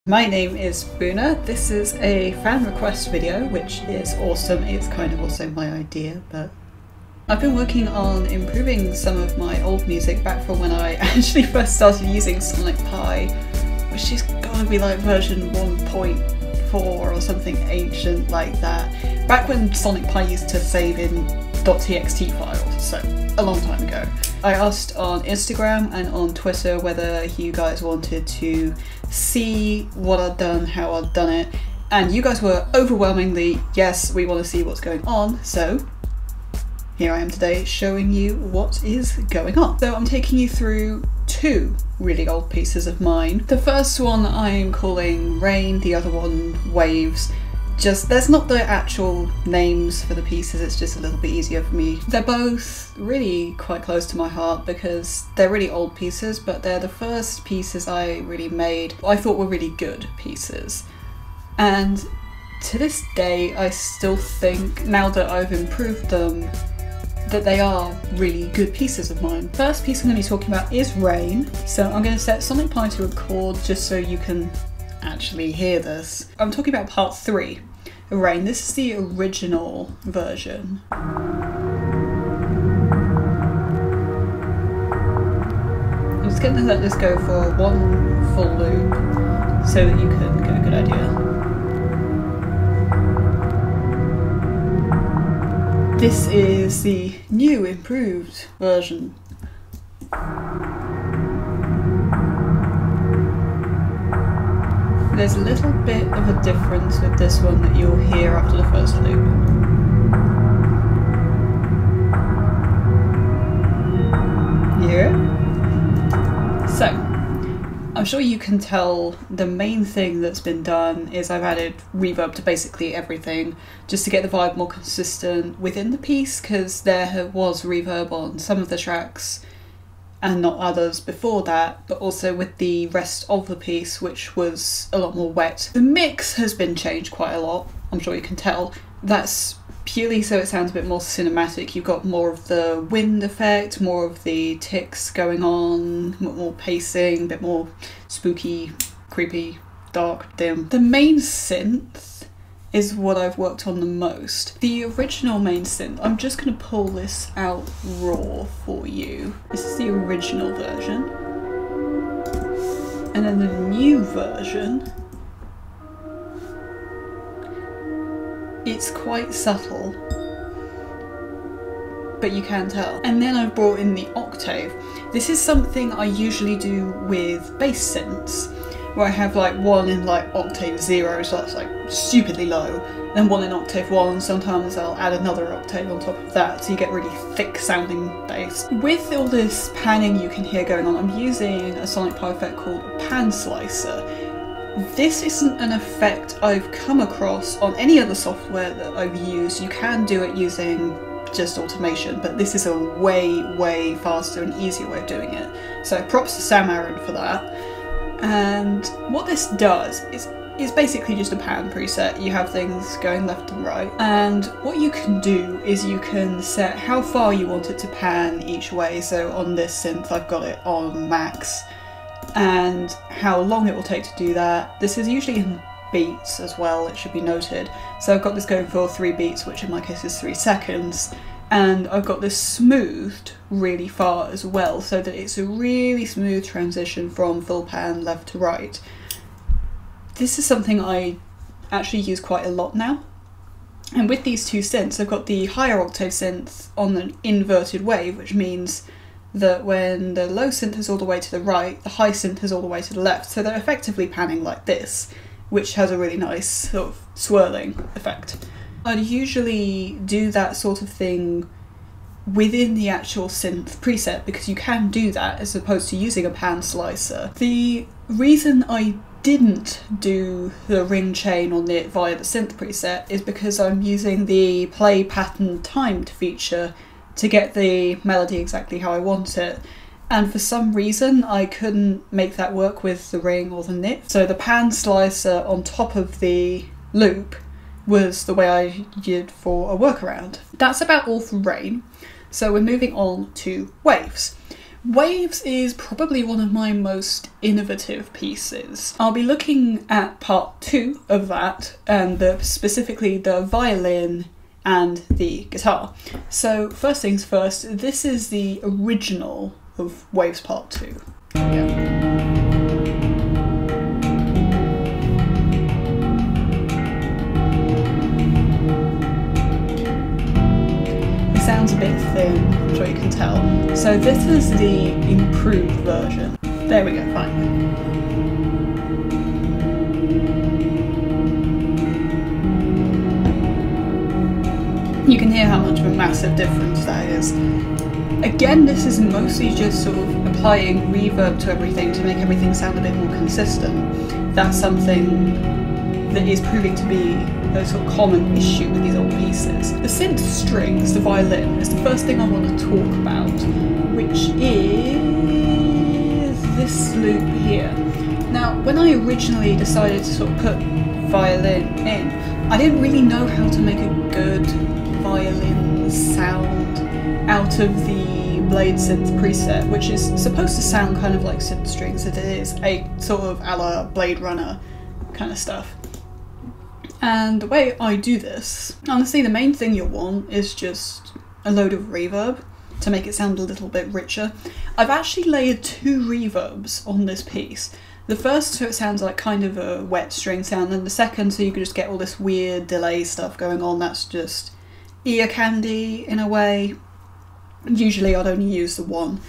My name is Boona. This is a fan request video, which is awesome. It's kind of also my idea, but I've been working on improving some of my old music back from when I actually first started using Sonic Pi, which is gotta be like version 1.4 or something ancient like that. Back when Sonic Pi used to save in .txt files, so a long time ago. I asked on Instagram and on Twitter whether you guys wanted to see what I'd done, how I'd done it, and you guys were overwhelmingly, yes, we want to see what's going on, so here I am today showing you what is going on. So I'm taking you through two really old pieces of mine. The first one I'm calling Rain, the other one Waves. There's not the actual names for the pieces, it's just a little bit easier for me. They're both really quite close to my heart because they're really old pieces, but they're the first pieces I really made I thought were really good pieces. And to this day I still think, now that I've improved them, that they are really good pieces of mine. First piece I'm going to be talking about is Rain. So I'm going to set Sonic Pi to record just so you can actually hear this. I'm talking about part 3. Rain. This is the original version. I'm just going to let this go for one full loop so that you can get a good idea. This is the new improved version. There's a little bit of a difference with this one that you'll hear after the first loop. You hear it? So, I'm sure you can tell the main thing that's been done is I've added reverb to basically everything just to get the vibe more consistent within the piece, because there was reverb on some of the tracks and not others before that, but also with the rest of the piece, which was a lot more wet. The mix has been changed quite a lot, I'm sure you can tell. That's purely so it sounds a bit more cinematic. You've got more of the wind effect, more of the ticks going on, more pacing, a bit more spooky, creepy, dark, dim. The main synth is what I've worked on the most. The original main synth, I'm just going to pull this out raw for you. This is the original version. And then the new version, it's quite subtle, but you can tell. And then I've brought in the octave. This is something I usually do with bass synths, where I have like one in like octave 0, so that's like stupidly low, then one in octave 1, sometimes I'll add another octave on top of that, so you get really thick sounding bass. With all this panning you can hear going on, I'm using a Sonic Pi effect called a pan slicer. This isn't an effect I've come across on any other software that I've used. You can do it using just automation, but this is a way faster and easier way of doing it. So props to Sam Aaron for that. And what this does is basically just a pan preset. You have things going left and right, and what you can do is you can set how far you want it to pan each way. So on this synth I've got it on max, and how long it will take to do that. This is usually in beats as well, it should be noted. So I've got this going for 3 beats, which in my case is 3 seconds. And I've got this smoothed really far as well, so that it's a really smooth transition from full pan left to right. This is something I actually use quite a lot now. And with these two synths, I've got the higher octave synth on an inverted wave, which means that when the low synth is all the way to the right, the high synth is all the way to the left. So they're effectively panning like this, which has a really nice sort of swirling effect. I'd usually do that sort of thing within the actual synth preset, because you can do that as opposed to using a pan slicer. The reason I didn't do the ring chain on it via the synth preset is because I'm using the play pattern timed feature to get the melody exactly how I want it. And for some reason I couldn't make that work with the ring or the nip. So the pan slicer on top of the loop was the way I did for a workaround. That's about all for Rain. So we're moving on to Waves. Waves is probably one of my most innovative pieces. I'll be looking at part 2 of that, and specifically the violin and the guitar. So first things first, this is the original of Waves Part 2. Yeah. Sounds a bit thin, I'm sure you can tell. So this is the improved version. There we go, fine. You can hear how much of a massive difference that is. Again, this is mostly just sort of applying reverb to everything to make everything sound a bit more consistent. That's something that is proving to be a sort of common issue with these old pieces. The synth strings, the violin, is the first thing I want to talk about, which is this loop here. Now, when I originally decided to sort of put violin in, I didn't really know how to make a good violin sound out of the Blade Synth preset, which is supposed to sound kind of like synth strings. It is a sort of a la Blade Runner kind of stuff. And the way I do this, honestly, the main thing you'll want is just a load of reverb to make it sound a little bit richer. I've actually layered 2 reverbs on this piece. The first, so it sounds like kind of a wet string sound, and the second, so you can just get all this weird delay stuff going on. That's just ear candy in a way. Usually I'd only use the one.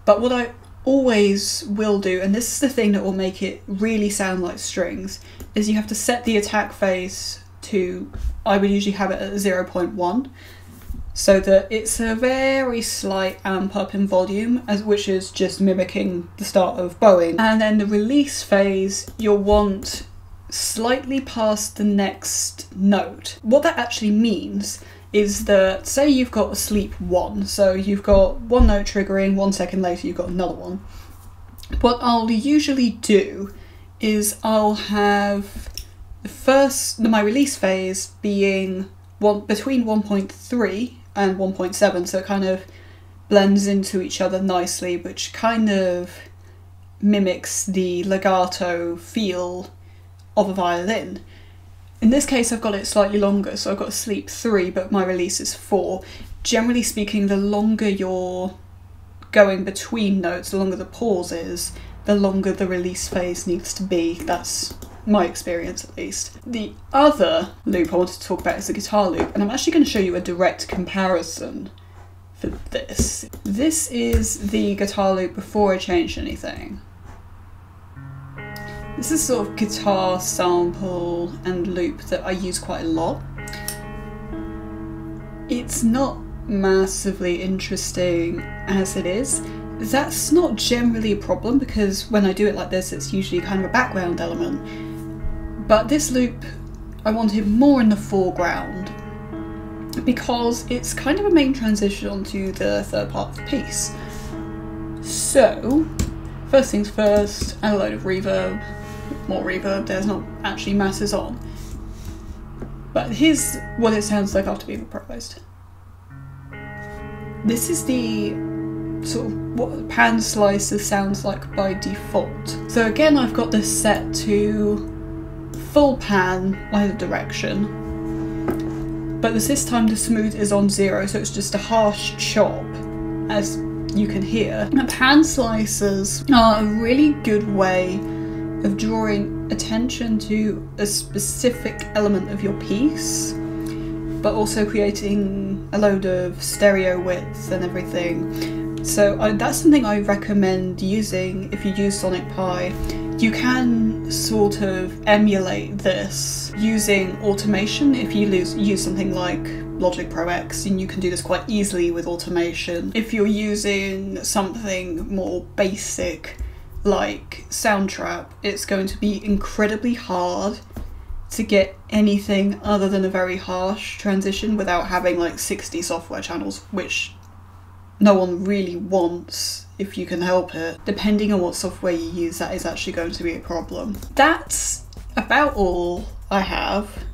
But what I always will do, and this is the thing that will make it really sound like strings, is you have to set the attack phase to, I would usually have it at 0.1, so that it's a very slight amp up in volume, which is just mimicking the start of bowing. And then the release phase, you'll want slightly past the next note. What that actually means is that, say you've got a sleep 1, so you've got one note triggering, 1 second later you've got another one. What I'll usually do is I'll have my release phase being between 1.3 and 1.7, so it kind of blends into each other nicely, which kind of mimics the legato feel of a violin. In this case I've got it slightly longer, so I've got a sleep 3 but my release is 4. Generally speaking, the longer you're going between notes, the longer the pause is, the longer the release phase needs to be. That's my experience at least. The other loop I wanted to talk about is the guitar loop, and I'm actually going to show you a direct comparison for this. This is the guitar loop before I changed anything. This is sort of guitar sample and loop that I use quite a lot. It's not massively interesting as it is. That's not generally a problem, because when I do it like this it's usually kind of a background element. But this loop I wanted more in the foreground because it's kind of a main transition onto the third part of the piece. So, first things first, add a load of reverb. More reverb, there's not actually masses on. But here's what it sounds like after being improvised. This is the sort of what pan slicer sounds like by default. So again, I've got this set to full pan either direction, but this time the smooth is on 0, so it's just a harsh chop, as you can hear. Now, pan slicers are a really good way of drawing attention to a specific element of your piece, but also creating a load of stereo width and everything. So that's something I recommend using if you use Sonic Pi. You can sort of emulate this using automation. If you use something like Logic Pro X, and you can do this quite easily with automation. If you're using something more basic like Soundtrap, it's going to be incredibly hard to get anything other than a very harsh transition without having like 60 software channels, which no one really wants if you can help it. Depending on what software you use, that is actually going to be a problem. That's about all I have.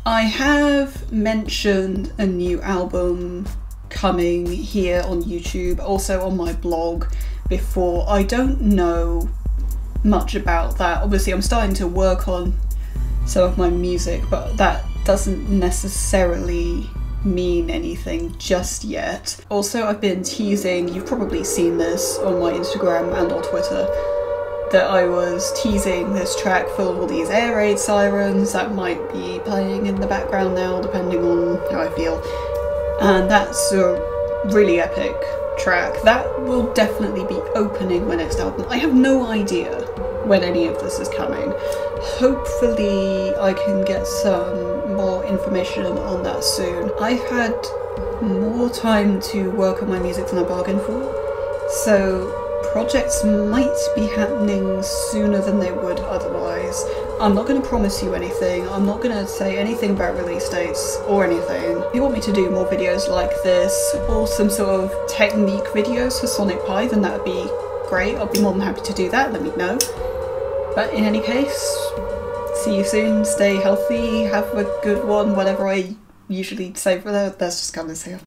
I have mentioned a new album coming here on YouTube, also on my blog before. I don't know much about that. Obviously I'm starting to work on some of my music, but that doesn't necessarily mean anything just yet. Also, I've been teasing, you've probably seen this on my Instagram and on Twitter, that I was teasing this track full of all these air raid sirens that might be playing in the background now, depending on how I feel. And that's a really epic track. That will definitely be opening my next album. I have no idea when any of this is coming. Hopefully I can get some more information on that soon. I've had more time to work on my music than I bargained for, so projects might be happening sooner than they would otherwise. I'm not going to promise you anything, I'm not going to say anything about release dates or anything. If you want me to do more videos like this, or some sort of technique videos for Sonic Pi, then that would be great. I'll be more than happy to do that, let me know. But in any case, see you soon, stay healthy, have a good one, whatever I usually say for that, that's just kind of here.